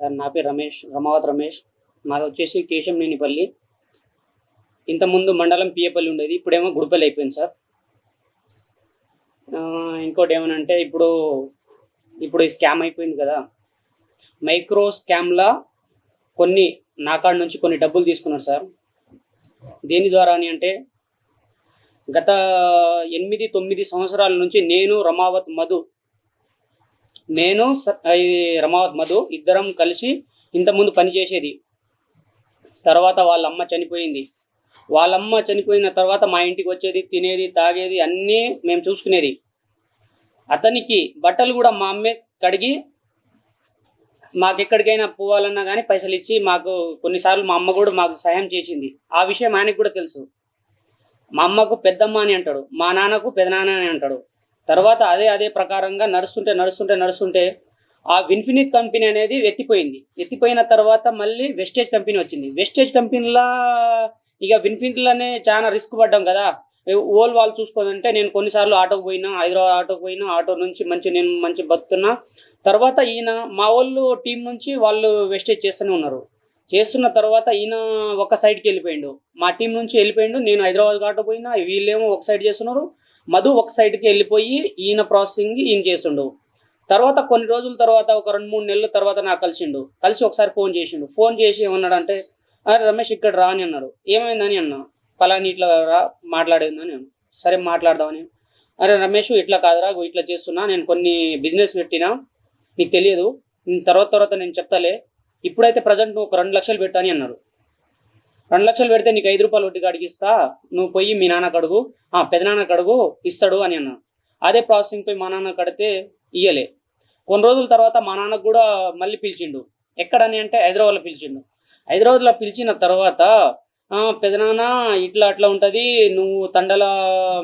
Sir నా పేరు రమేష్, రమావత్ రమేష్. మాది వచ్చేసి కేశంనేనిపల్లి. ఇంతకుముందు మండలం పియ్యపల్లి ఉండేది, ఇప్పుడేమో గుడిపల్లి అయిపోయింది సార్. ఇంకోటి ఏమనంటే ఇప్పుడు ఈ స్కామ్ అయిపోయింది కదా, మైక్రో స్కామ్లా కొన్ని నా కాడ నుంచి కొన్ని డబ్బులు తీసుకున్నారు సార్. దేని ద్వారా అని అంటే గత 8-9 సంవత్సరాల నుంచి నేను రమావత్ మధు ఇద్దరం కలిసి ఇంతకుముందు పనిచేసేది. తర్వాత వాళ్ళ అమ్మ చనిపోయింది. వాళ్ళమ్మ చనిపోయిన తర్వాత మా ఇంటికి వచ్చేది, తినేది, తాగేది అన్నీ మేము చూసుకునేది. అతనికి బట్టలు కూడా మా అమ్మే కడిగి మాకెక్కడికైనా పోవాలన్నా కానీ పైసలు ఇచ్చి మాకు కొన్నిసార్లు మా అమ్మ కూడా మాకు సహాయం చేసింది. ఆ విషయం ఆయనకు కూడా తెలుసు. మా అమ్మకు పెద్దమ్మ అని అంటాడు, మా నాన్నకు పెదనాన్న అని అంటాడు. తర్వాత అదే ప్రకారంగా నడుస్తుంటే ఆ విన్ఫినిత్ కంపెనీ అనేది ఎత్తిపోయిన తర్వాత మళ్ళీ వెస్టేజ్ కంపెనీ వచ్చింది. వెస్టేజ్ కంపెనీలా ఇక విన్ఫినిత్లోనే చాలా రిస్క్ పడ్డాం కదా. వాళ్ళు చూసుకోవాలంటే నేను కొన్నిసార్లు ఆటోకు పోయినా, హైదరాబాద్ ఆటోకు పోయినా, ఆటో నుంచి నేను మంచి బతుకుతున్నా. తర్వాత ఈయన మా వాళ్ళు టీం నుంచి వాళ్ళు వెస్టేజ్ చేస్తున్న తర్వాత ఈయన ఒక సైడ్కి వెళ్ళిపోయిండు, మా టీం నుంచి వెళ్ళిపోయిండు. నేను హైదరాబాద్ ఆటో పోయినా, వీళ్ళేమో ఒక సైడ్ చేస్తున్నారు. మధు ఒక సైడ్కి వెళ్ళిపోయి ఈయన ప్రాసెసింగ్ ఈయన చేస్తుండు. తర్వాత కొన్ని రోజుల తర్వాత ఒక 2-3 నెలల తర్వాత నాకు కలిసి ఒకసారి ఫోన్ చేసి ఏమన్నాడంటే, అరే రమేష్ ఇక్కడ రా అని అన్నాడు. ఏమైందని అన్నా, పలాని ఇట్లా రా మాట్లాడేందని అన్నా. సరే మాట్లాడదామని. అరే రమేష్ ఇట్లా కాదురా, ఇట్లా చేస్తున్నా, నేను కొన్ని బిజినెస్ పెట్టినా, నీకు తెలియదు, తర్వాత నేను చెప్తాలే, ఇప్పుడైతే ప్రజెంట్ నువ్వు ఒక 2 లక్షలు పెట్టని అన్నాడు. 2 లక్షలు పెడితే నీకు 5 రూపాయలు వడ్డీ కాడికి ఇస్తా, నువ్వు పోయి మీ నాన్న కడుగు, పెదనాన్న కడుగు, ఇస్తాడు అని అన్నా. అదే ప్రాసెసింగ్ పోయి మా నాన్న కడితే ఇయ్యలే. కొన్ని రోజుల తర్వాత మా నాన్నకు కూడా మళ్ళీ పిలిచిండు. ఎక్కడని అంటే హైదరాబాద్లో పిలిచిండు. హైదరాబాద్లో పిలిచిన తర్వాత పెదనాన్న ఇట్లా అట్లా ఉంటుంది, నువ్వు తండల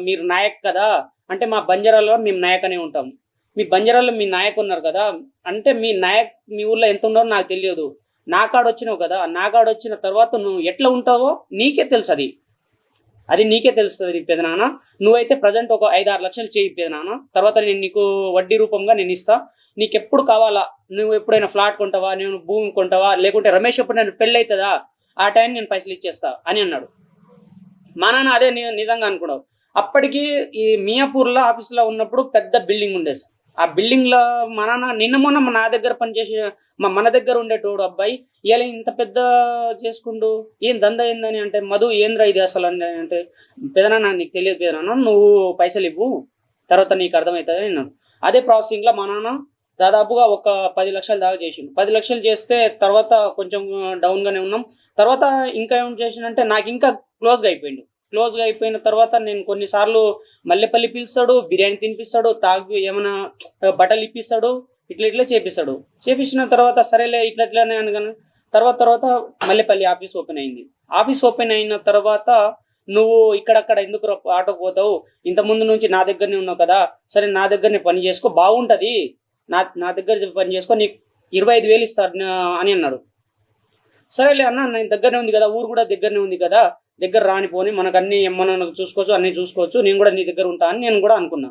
మీరు నాయక్ కదా అంటే, మా బంజారాలో మేము నాయక్ అనే ఉంటాం, మీ బంజారాలో మీ నాయక్ ఉన్నారు కదా అంటే, మీ నాయక్ మీ ఊళ్ళో ఎంత ఉన్నారో నాకు తెలియదు, నా కాడ వచ్చినావు కదా, నా కాడ వచ్చిన తర్వాత నువ్వు ఎట్లా ఉంటావో నీకే తెలుసు, అది నీకే తెలుస్తుంది పెదనాన్న. నువ్వైతే ప్రజెంట్ ఒక 5-6 లక్షలు చేయి పెదనాన్న, తర్వాత నేను నీకు వడ్డీ రూపంగా నేను ఇస్తా, నీకు ఎప్పుడు కావాలా, నువ్వు ఎప్పుడైనా ఫ్లాట్ కొంటావా, నేను భూమి కొంటావా, లేకుంటే రమేష్ ఎప్పుడు నేను పెళ్ళి అవుతుందా, ఆ టైం నేను పైసలు ఇచ్చేస్తా అని అన్నాడు. మా నాన్న అదే నిజంగా అనుకున్నావు. అప్పటికి ఈ మియాపూర్లో ఆఫీస్లో ఉన్నప్పుడు పెద్ద బిల్డింగ్ ఉండేది. ఆ బిల్డింగ్లో మా నాన్న నిన్న మొన్న నా దగ్గర పనిచేసి మన దగ్గర ఉండేటోడు అబ్బాయి ఇలా ఇంత పెద్ద చేసుకుంటూ ఏం దందా ఏందని అంటే, మధు ఏంద్రా ఇది అసలు అంటే, పెదనాన్న నీకు తెలియదు పెదనాన్న, నువ్వు పైసలు ఇవ్వు, తర్వాత నీకు అర్థమవుతుంది అన్నాడు. అదే ప్రాసెసింగ్లో మా నాన్న దాదాపుగా ఒక 10 లక్షలు దాకా చేసిండు. 10 లక్షలు చేస్తే తర్వాత కొంచెం డౌన్గానే ఉన్నాం. తర్వాత ఇంకా ఏం చేసిండంటే నాకు ఇంకా క్లోజ్గా అయిపోయిన తర్వాత నేను కొన్నిసార్లు మల్లెపల్లి పిలుస్తాడు, బిర్యానీ తినిపిస్తాడు, ఏమైనా బట్టలు ఇప్పిస్తాడు, ఇట్లా చేపించిన తర్వాత సరేలే ఇట్లనే అనగానే తర్వాత మల్లెపల్లి ఆఫీస్ ఓపెన్ అయిన తర్వాత, నువ్వు ఇక్కడక్కడ ఎందుకు ఆటోకు పోతావు, ఇంతకుముందు నుంచి నా దగ్గరనే ఉన్నావు కదా, సరే నా దగ్గరనే పని చేసుకో, బాగుంటుంది, నా దగ్గర పని చేసుకో, నీకు 25,000 ఇస్తాడు అని అన్నాడు. సరేలే అన్న, నేను దగ్గరనే ఉంది కదా, ఊరు కూడా దగ్గరనే ఉంది కదా, దగ్గర రానిపోని మనకు అన్ని మనం చూసుకోవచ్చు, అన్నీ చూసుకోవచ్చు, నేను కూడా నీ దగ్గర ఉంటా అని నేను కూడా అనుకున్నా.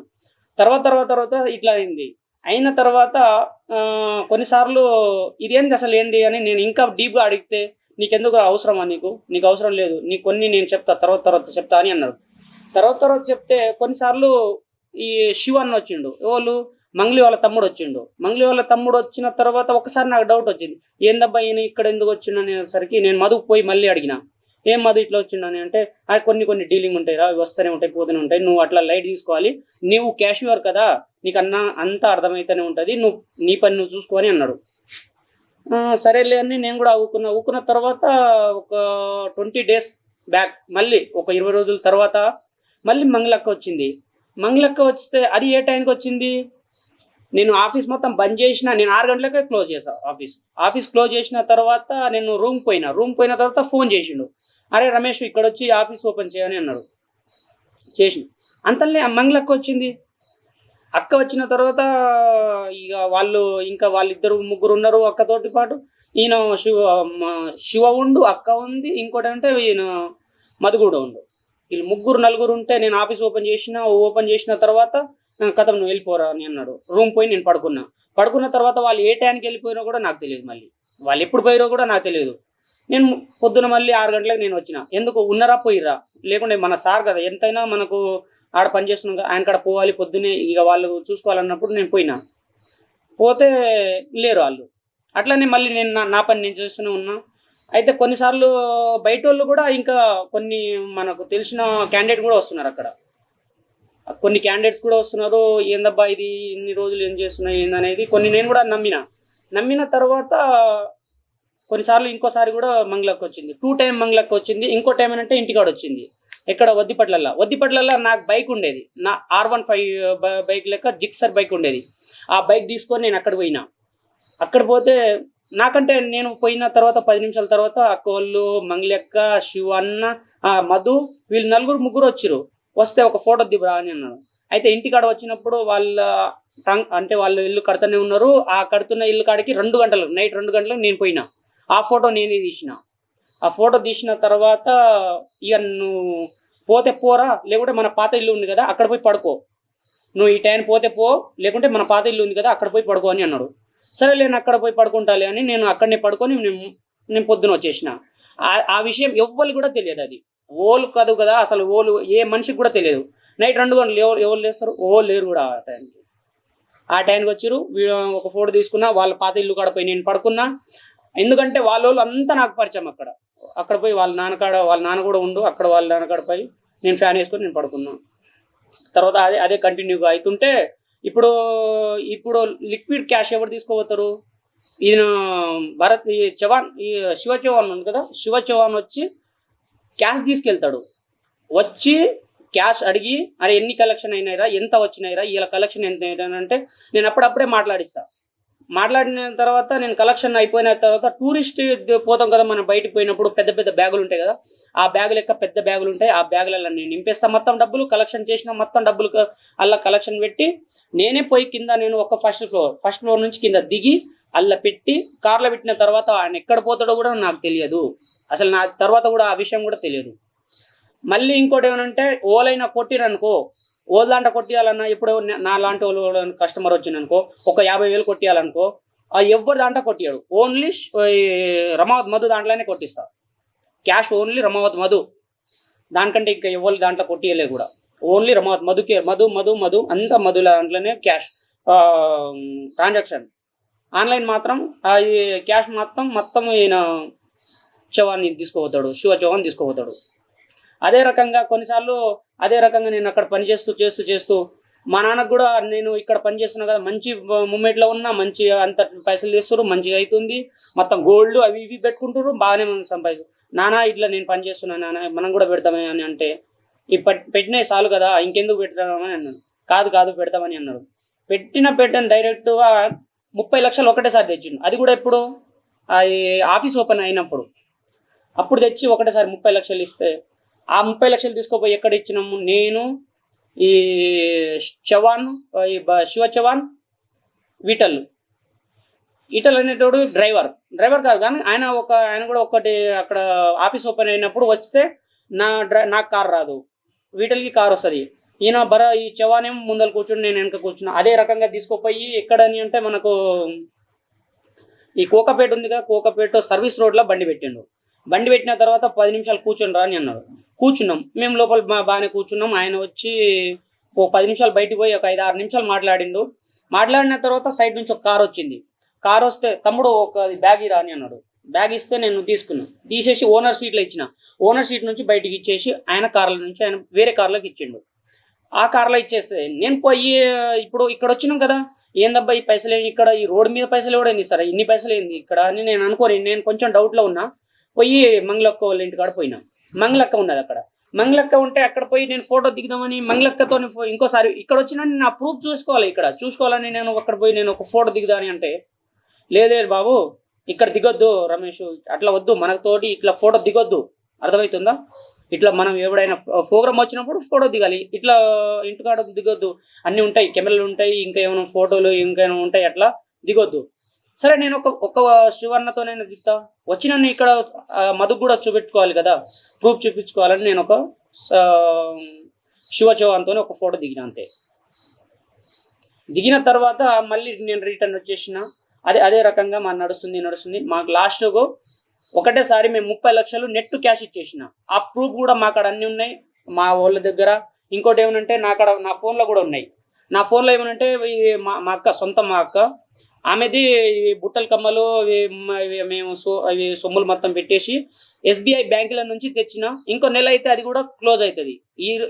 తర్వాత ఇట్లా అయిన తర్వాత కొన్నిసార్లు ఇదేంటి అసలు ఏంటి అని నేను ఇంకా డీప్గా అడిగితే, నీకెందుకు అవసరమా, నీకు అవసరం లేదు, నీకు కొన్ని నేను చెప్తా, తర్వాత చెప్తా అని అన్నాడు. తర్వాత చెప్తే కొన్నిసార్లు ఈ శివ అన్న వచ్చిండు, ఎవరు మంగ్లీ వాళ్ళ తమ్ముడు వచ్చిన తర్వాత ఒకసారి నాకు డౌట్ వచ్చింది, ఏందబ్బా ఈయన ఇక్కడ ఎందుకు వచ్చిండు అనేసరికి నేను మధుకు పోయి మళ్ళీ అడిగిన, ఏం మధు ఇట్లా వచ్చిండని అంటే, కొన్ని డీలింగ్ ఉంటాయి రా, వస్తూనే ఉంటాయి పోతూనే ఉంటాయి, నువ్వు అట్లా లైట్ తీసుకోవాలి, నీవు క్యాషియర్ కదా, నీకు అంతా అర్థమైతేనే ఉంటుంది, నువ్వు నీ పని నువ్వు చూసుకోని అన్నాడు. సరేలే అని నేను కూడా ఊకున్న తర్వాత ఒక 20 days బ్యాక్ మళ్ళీ ఒక 20 రోజుల తర్వాత మళ్ళీ మంగళక్క వస్తే అది ఏ టైంకి వచ్చింది, నేను ఆఫీస్ మొత్తం బంద్ చేసిన, నేను 6 గంటలకే క్లోజ్ చేశాను ఆఫీస్ క్లోజ్ చేసిన తర్వాత నేను రూమ్ పోయిన తర్వాత ఫోన్ చేసిండు, అరే రమేష్ ఇక్కడ వచ్చి ఆఫీస్ ఓపెన్ చేయని అన్నాడు. చేసిన అంతలే మంగళక్క వచ్చింది. అక్క వచ్చిన తర్వాత ఇక వాళ్ళిద్దరు ముగ్గురు ఉన్నారు అక్కతోటి పాటు, ఈయన శివ ఉండు, అక్క ఉంది, ఇంకోటి అంటే ఈయన మధు కూడా ఉండు, వీళ్ళు 3-4 ఉంటే నేను ఆఫీస్ ఓపెన్ చేసిన తర్వాత కథ నువ్వు వెళ్ళిపోరా అని అన్నాడు. రూమ్ పోయి నేను పడుకున్న తర్వాత వాళ్ళు ఏ టైంకి వెళ్ళిపోయినా కూడా నాకు తెలియదు. మళ్ళీ వాళ్ళు ఎప్పుడు పోయారో కూడా నాకు తెలియదు. నేను పొద్దున మళ్ళీ 6 గంటలకు నేను వచ్చిన. ఎందుకు ఉన్నరా పోయిర్రా? లేకుంటే మన సార్ కదా, ఎంతైనా మనకు ఆడ పని చేస్తున్నాం కదా, ఆయన కాడ పోవాలి పొద్దున్నే, ఇక వాళ్ళు చూసుకోవాలన్నప్పుడు నేను పోయినా. పోతే లేరు వాళ్ళు. అట్లనే మళ్ళీ నేను నా పని నేను చేస్తూనే ఉన్నా. అయితే కొన్నిసార్లు బయట వాళ్ళు కూడా ఇంకా కొన్ని మనకు తెలిసిన క్యాండిడేట్ కూడా వస్తున్నారు అక్కడ. కొన్ని క్యాండిడేట్స్ కూడా వస్తున్నారు. ఏందబ్బా ఇది ఇన్ని రోజులు ఏం చేస్తున్నాయి ఏందనేది కొన్ని నేను కూడా నమ్మిన తర్వాత కొన్నిసార్లు ఇంకోసారి కూడా మంగళకు వచ్చింది. 2 టైం మంగళకు వచ్చింది. ఇంకో టైం ఏంటంటే ఇంటికాడ వచ్చింది. ఎక్కడ వద్దిపట్లలో నాకు బైక్ ఉండేది. నా R15 బైక్ లెక్క జిక్సర్ బైక్ ఉండేది. ఆ బైక్ తీసుకొని నేను అక్కడ పోయినా. అక్కడ పోతే నాకంటే నేను పోయిన తర్వాత 10 నిమిషాల తర్వాత అక్క వాళ్ళు, మంగళక్క, శివ అన్న, మధు, వీళ్ళు ముగ్గురు వచ్చిరు. వస్తే ఒక ఫోటో దిగురా అని అన్నాడు. అయితే ఇంటికాడ వచ్చినప్పుడు వాళ్ళు ఇల్లు కడుతూనే ఉన్నారు. ఆ కడుతున్న ఇల్లు కాడికి నైట్ 2 గంటలకు నేను పోయినా. ఆ ఫోటో నేనే తీసిన. ఆ ఫోటో తీసిన తర్వాత ఇక నువ్వు పోతే పోరా, లేకుంటే మన పాత ఇల్లు ఉంది కదా అక్కడ పోయి పడుకో, నువ్వు ఈ టైం పోతే పో, లేకుంటే మన పాత ఇల్లు ఉంది కదా అక్కడ పోయి పడుకో అని అన్నాడు. సరే నేను అక్కడ పోయి పడుకుంటాలి అని నేను అక్కడనే పడుకొని నేను పొద్దున వచ్చేసిన. ఆ విషయం ఎవ్వరికి కూడా తెలియదు. అది ఓలు కాదు కదా, అసలు ఓలు ఏ మనిషికి కూడా తెలియదు. నైట్ 2 గంటలు ఎవరు లేస్తారు? లేరు కూడా ఆ టైంకి వచ్చారు. ఒక ఫోటో తీసుకున్నా. వాళ్ళ పాత ఇల్లు కాడ పోయి నేను పడుకున్నా. ఎందుకంటే వాళ్ళు అంతా నాకు పరిచయం. అక్కడ పోయి వాళ్ళ నాన్న కూడా ఉండు. అక్కడ వాళ్ళ నాన్నకాడ పోయి నేను ఫ్యాన్ వేసుకొని నేను పడుకున్నా. తర్వాత అదే కంటిన్యూగా అవుతుంటే ఇప్పుడు లిక్విడ్ క్యాష్ ఎవరు తీసుకోబోతారు? ఈయన శివ చౌహాన్ ఉంది కదా, శివ చౌహాన్ వచ్చి క్యాష్ తీసుకెళ్తాడు. వచ్చి క్యాష్ అడిగి, అరే ఎన్ని కలెక్షన్ అయినాయిరా, ఎంత వచ్చినాయిరా, ఇలా కలెక్షన్ ఎంత అంటే నేను అప్పుడప్పుడే మాట్లాడిన తర్వాత నేను కలెక్షన్ అయిపోయిన తర్వాత టూరిస్ట్ పోతాం కదా మనం, బయటకు పోయినప్పుడు పెద్ద పెద్ద బ్యాగులు ఉంటాయి కదా, ఆ బ్యాగు లెక్క పెద్ద బ్యాగులు ఉంటాయి. ఆ బ్యాగులలో నేను నింపేస్తా మొత్తం డబ్బులు, కలెక్షన్ చేసిన మొత్తం డబ్బులు అలా కలెక్షన్ పెట్టి నేనే పోయి కింద, నేను ఒక ఫస్ట్ ఫ్లోర్ నుంచి కింద దిగి అల్ల పెట్టి కార్లో పెట్టిన తర్వాత ఆయన ఎక్కడ పోతాడో కూడా నాకు తెలియదు. అసలు నా తర్వాత కూడా ఆ విషయం కూడా తెలియదు. మళ్ళీ ఇంకోటి ఏమనంటే ఓలైనా కొట్టిరనుకో, ఓల్ దాంట్లో కొట్టియాలన్నా, ఇప్పుడు నా లాంటి వాళ్ళు కస్టమర్ వచ్చిందనుకో, ఒక 50,000 కొట్టియాలనుకో, ఎవరు దాంట్లో కొట్టియాడు, ఓన్లీ రమావత్ మధు దాంట్లోనే కొట్టిస్తా. క్యాష్ ఓన్లీ రమావత్ మధు, దానికంటే ఇంకా ఎవరు దాంట్లో కొట్టియలే కూడా. ఓన్లీ రమావత్ మధుకే, మధు అంతా మధుల దాంట్లోనే క్యాష్ ట్రాన్సాక్షన్. ఆన్లైన్ మాత్రం అది క్యాష్ మొత్తం ఈయన చౌహాన్ని తీసుకోపోతాడు, శివ చౌహాన్ తీసుకోపోతాడు. అదే రకంగా నేను అక్కడ పని చేస్తూ మా నాన్నకు కూడా నేను ఇక్కడ పని చేస్తున్నా కదా, మంచి మూమెంట్లో ఉన్నా, మంచి అంత పైసలు తీస్తారు, మంచిగా అవుతుంది, మొత్తం గోల్డ్ అవి ఇవి పెట్టుకుంటారు, బాగానే సంపాదించు. నాన్న ఇట్లా నేను పని చేస్తున్నాను నాన్న, మనం కూడా పెడతామే అని అంటే, ఈ పెట్టినవి చాలు కదా ఇంకెందుకు పెట్టామని అన్నాను. కాదు పెడతామని అన్నాడు. పెట్టిన డైరెక్ట్గా 30 లక్షలు ఒకటేసారి తెచ్చిండు. అది కూడా ఎప్పుడు అది ఆఫీస్ ఓపెన్ అయినప్పుడు అప్పుడు తెచ్చి ఒకటేసారి 30 లక్షలు ఇస్తే, ఆ 30 లక్షలు తీసుకోపోయి ఎక్కడ ఇచ్చినాము, నేను ఈ శివ చౌహాన్, ఈటల్ అనేటోడు డ్రైవర్ కాదు కానీ ఆయన కూడా ఒకటి అక్కడ ఆఫీస్ ఓపెన్ అయినప్పుడు వస్తే నాకు కార్ రాదు, వీటల్కి కార్ వస్తుంది. ఈయన ఈ చౌహాన్ ఏమో ముందర కూర్చుని నేను వెనక కూర్చున్నా. అదే రకంగా తీసుకోపోయి ఎక్కడని అంటే మనకు ఈ కోకాపేట ఉంది కదా, కోకాపేట సర్వీస్ రోడ్లో బండి పెట్టిన తర్వాత 10 నిమిషాలు కూర్చొని రా అని అన్నాడు. కూర్చున్నాం మేము లోపల బాగానే కూర్చున్నాం. ఆయన వచ్చి ఓ 10 నిమిషాలు బయటకు పోయి ఒక 5-6 నిమిషాలు మాట్లాడిన తర్వాత సైడ్ నుంచి ఒక కార్ వచ్చింది. కార్ వస్తే తమ్ముడు ఒక బ్యాగ్ ఇరా అని అన్నాడు. బ్యాగ్ ఇస్తే నేను తీసేసి ఓనర్ సీట్లో ఇచ్చిన. ఓనర్ సీట్ నుంచి బయటికి ఇచ్చేసి ఆయన కార్ల నుంచి ఆయన వేరే కార్లోకి ఇచ్చిండు. ఆ కార్లో ఇచ్చేస్తే నేను పోయి ఇప్పుడు ఇక్కడ వచ్చినాం కదా, ఏందబ్బా ఈ పైసలు ఏంటి ఇక్కడ, ఈ రోడ్డు మీద పైసలు కూడా ఏంది ఇస్తారా, ఇన్ని పైసలు ఏంది ఇక్కడ అని నేను కొంచెం డౌట్లో ఉన్నా. పోయి మంగళక్క వాళ్ళ ఇంటికాడ పోయినా. మంగళక్క ఉన్నది అక్కడ. మంగళక్క ఉంటే అక్కడ పోయి నేను ఫోటో దిగుదామని మంగళక్కతో ఇంకోసారి ఇక్కడ వచ్చినా నా ప్రూఫ్ చూసుకోవాలని నేను అక్కడ పోయి నేను ఒక ఫోటో దిగుదాని అంటే, లేదే బాబు ఇక్కడ దిగొద్దు రమేష్, అట్లా వద్దు, మనతోటి ఇట్లా ఫోటో దిగొద్దు, అర్థమవుతుందా? ఇట్లా మనం ఎవడైనా ప్రోగ్రామ్ వచ్చినప్పుడు ఫోటో దిగాలి, ఇట్లా ఇంటికాడ దిగొద్దు, అన్నీ ఉంటాయి, కెమెరాలు ఉంటాయి, ఇంకా ఏమైనా ఫోటోలు ఇంకేమైనా ఉంటాయి, అట్లా దిగొద్దు. సరే నేను ఒక శివన్నతో నేను దిగుతా, వచ్చిన ఇక్కడ మధుకు కూడా చూపెట్టుకోవాలి కదా, ప్రూఫ్ చూపించుకోవాలని నేను ఒక శివ చౌహాన్తో ఒక ఫోటో దిగిన అంతే. దిగిన తర్వాత మళ్ళీ నేను రిటర్న్ వచ్చేసిన. అదే అదే రకంగా మా నడుస్తుంది. మాకు లాస్ట్‌కు ఒకటేసారి మేము 30 లక్షలు నెట్ క్యాష్ ఇచ్చేసిన. ఆ ప్రూఫ్ కూడా మాకాడ అన్నీ ఉన్నాయి. మా వోళ్ళ దగ్గర. ఇంకోటి ఏమనంటే నాకాడ నా ఫోన్‌లో కూడా ఉన్నాయి. నా ఫోన్‌లో ఏమనంటే మా అక్క మా అక్క. ఆమెది ఈ బుట్టల కమ్మలు ఇవి మేము అవి సొమ్ములు మొత్తం పెట్టేసి ఎస్‌బీఐ బ్యాంకుల నుంచి తెచ్చిన. ఇంకో నెల అయితే అది కూడా క్లోజ్ అయితది.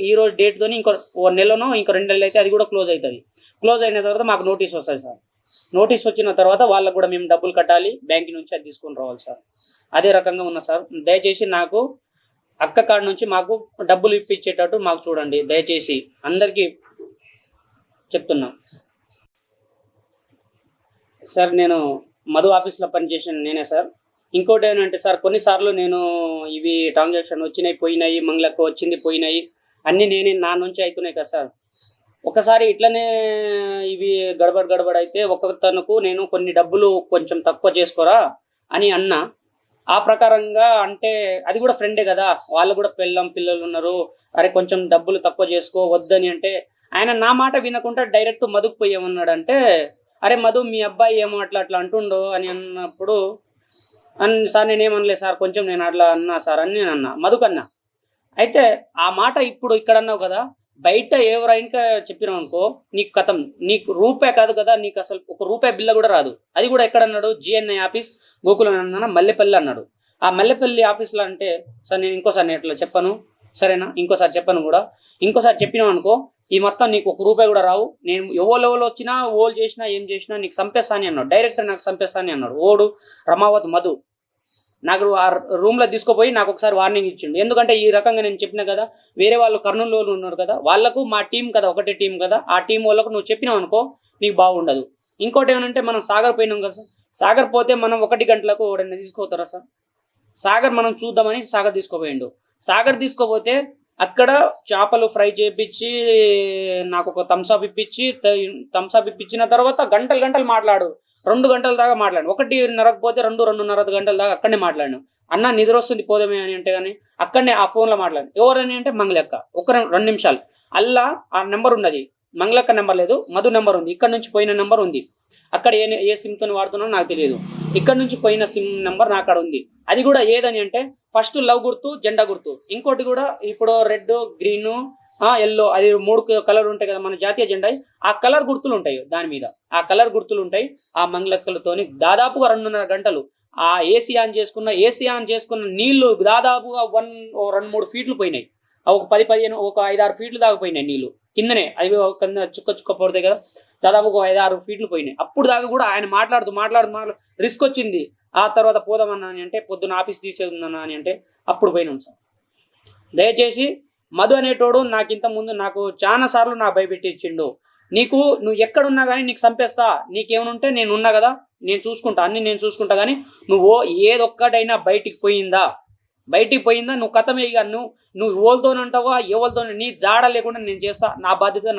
ఈ రోజు డేట్‌తోని ఇంకో నెలనో ఇంకో 2 నెలలు అయితే అది కూడా క్లోజ్ అయితది. క్లోజ్ అయిన తర్వాత మాకు నోటీస్ వస్తది సార్. నోటీస్ వచ్చిన తర్వాత వాళ్ళకు కూడా మేము డబ్బులు కట్టాలి. బ్యాంక్ నుంచి అది తీసుకొని రావాలి సార్. అదే రకంగా ఉన్నా సార్. దయచేసి నాకు అక్క కాడ నుంచి మాకు డబ్బులు ఇప్పించేటట్టు మాకు చూడండి దయచేసి. అందరికీ చెప్తున్నా. సార్ నేను మధు ఆఫీస్‌లో పనిచేసిన నేనే సార్. ఇంకోటి ఏంటంటే సార్ కొన్నిసార్లు నేను ఇవి ట్రాన్సాక్షన్ వచ్చినాయి, పోయినాయి, మంగళక్క వచ్చింది, పోయినాయి అన్నీ నేనే నా నుంచి అవుతున్నాయి కదా సార్. ఒకసారి ఇట్లనే ఇవి గడబడ అయితే ఒక్కొక్కతనకు నేను కొన్ని డబ్బులు కొంచెం తక్కువ చేసుకోరా అని అన్నా. ఆ ప్రకారంగా అంటే అది కూడా ఫ్రెండే కదా, వాళ్ళు కూడా పిల్లలు ఉన్నారు, అరే కొంచెం డబ్బులు తక్కువ చేసుకో వద్దని అంటే ఆయన నా మాట వినకుండా డైరెక్ట్ మధుకు పోయి ఏమన్నాడంటే, అరే మధు మీ అబ్బాయి ఏమో అట్లా అంటుండో అని అన్నప్పుడు సార్ నేనేమనలేదు సార్, కొంచెం నేను అట్లా అన్నా సార్ అని నేను అన్నా మధుకన్నా. అయితే ఆ మాట ఇప్పుడు ఇక్కడ అన్నావు కదా, బయట ఎవరైనా చెప్పినావు అనుకో నీకు కథం, నీకు రూపాయి కాదు కదా, నీకు అసలు ఒక రూపాయి బిల్ల కూడా రాదు. అది కూడా ఎక్కడ అన్నాడు, జిఎన్ఐ ఆఫీస్ గోకులం అన్న మల్లెపల్లి అన్నాడు. ఆ మల్లెపల్లి ఆఫీస్లో అంటే సార్ నేను ఇంకోసారి నేను ఇట్లా చెప్పను సరేనా, ఇంకోసారి చెప్పను కూడా, ఇంకోసారి చెప్పినావు అనుకో ఈ మొత్తం నీకు ఒక రూపాయి కూడా రావు, నేను ఎవరు వచ్చినా ఓళ్ళు చేసినా ఏం చేసినా నీకు చంపేస్తా అని అన్నాడు. డైరెక్టర్ నాకు చంపేస్తా అని అన్నాడు. ఓడు రమావత్ మధు నాకు ఆ రూమ్లో తీసుకుపోయి నాకు ఒకసారి వార్నింగ్ ఇచ్చిండు. ఎందుకంటే ఈ రకంగా నేను చెప్పిన కదా, వేరే వాళ్ళు కర్నూలులో ఉన్నారు కదా, వాళ్ళకు మా టీం కదా, ఒకటే టీం కదా, ఆ టీం వాళ్ళకు నువ్వు చెప్పినావు అనుకో నీకు బాగుండదు. ఇంకోటి ఏమంటే మనం సాగర్ పోయినాం కదా సార్, సాగర్ పోతే మనం 1 గంటలకు ఎవడన్నా తీసుకోతారా సార్? సాగర్ మనం చూద్దామని సాగర్ తీసుకోపోయిండు. సాగర్ తీసుకోపోతే అక్కడ చేపలు ఫ్రై చేయించి నాకు ఒక థమ్స్అప్ ఇప్పించిన తర్వాత గంటలు మాట్లాడు, 2 గంటల దాకా మాట్లాడు. 1:30కు పోతే 2:30 గంటల దాకా అక్కడనే మాట్లాడాను. అన్న నిద్ర వస్తుంది పోదామే అని అంటే కానీ అక్కడనే ఆ ఫోన్లో మాట్లాడు. ఎవరని అంటే మంగళక్క. 2 నిమిషాలు అల్లా ఆ నెంబర్ ఉన్నది, మంగళక్క నెంబర్ లేదు, మధు నెంబర్ ఉంది, ఇక్కడ నుంచి పోయిన నెంబర్ ఉంది. అక్కడ ఏ సిమ్తో వాడుతున్నానో నాకు తెలియదు, ఇక్కడ నుంచి పోయిన సిమ్ నెంబర్ నా అక్కడ ఉంది. అది కూడా ఏదని అంటే ఫస్ట్ లవ్ గుర్తు, జెండా గుర్తు, ఇంకోటి కూడా ఇప్పుడు రెడ్, గ్రీన్, ఎల్లో, అది 3 కలర్ ఉంటాయి కదా మన జాతీయ జెండా, ఆ కలర్ గుర్తులు ఉంటాయి దాని మీద, ఆ కలర్ గుర్తులు ఉంటాయి. ఆ మంగళక్కలతోని దాదాపుగా 2:30 గంటలు ఆ ఏసీ ఆన్ చేసుకున్న నీళ్లు దాదాపుగా 2-3 ఫీట్లు పోయినాయి. ఒక 10-15 ఒక 5-6 ఫీట్లు దాకా పోయినాయి నీళ్లు కిందనే. అవి కింద చుక్క పడతాయి కదా, దాదాపు ఒక 5-6 ఫీట్లు పోయినాయి. అప్పుడు దాకా కూడా ఆయన మాట్లాడుతూ రిస్క్ వచ్చింది. ఆ తర్వాత పోదామన్నా అని అంటే పొద్దున్న ఆఫీస్ తీసేదన్నా అని అంటే అప్పుడు పోయినాం సార్. దయచేసి మధు అనేటోడు నాకు ఇంత ముందు నాకు చాలా సార్లు నా భయపెట్టించిండు. నువ్వు ఎక్కడున్నా కానీ నీకు చంపేస్తా, నీకేమనుంటే నేను ఉన్నా కదా, నేను చూసుకుంటా, అన్ని నేను చూసుకుంటా, కానీ నువ్వు ఏదొక్కటైనా బయటికి పోయిందా నువ్వు కథమే. ఇక నువ్వు ఓళ్ళతోనంటావా ఎవరితో నీ జాడ లేకుండా నేను చేస్తా, నా బాధ్యత నా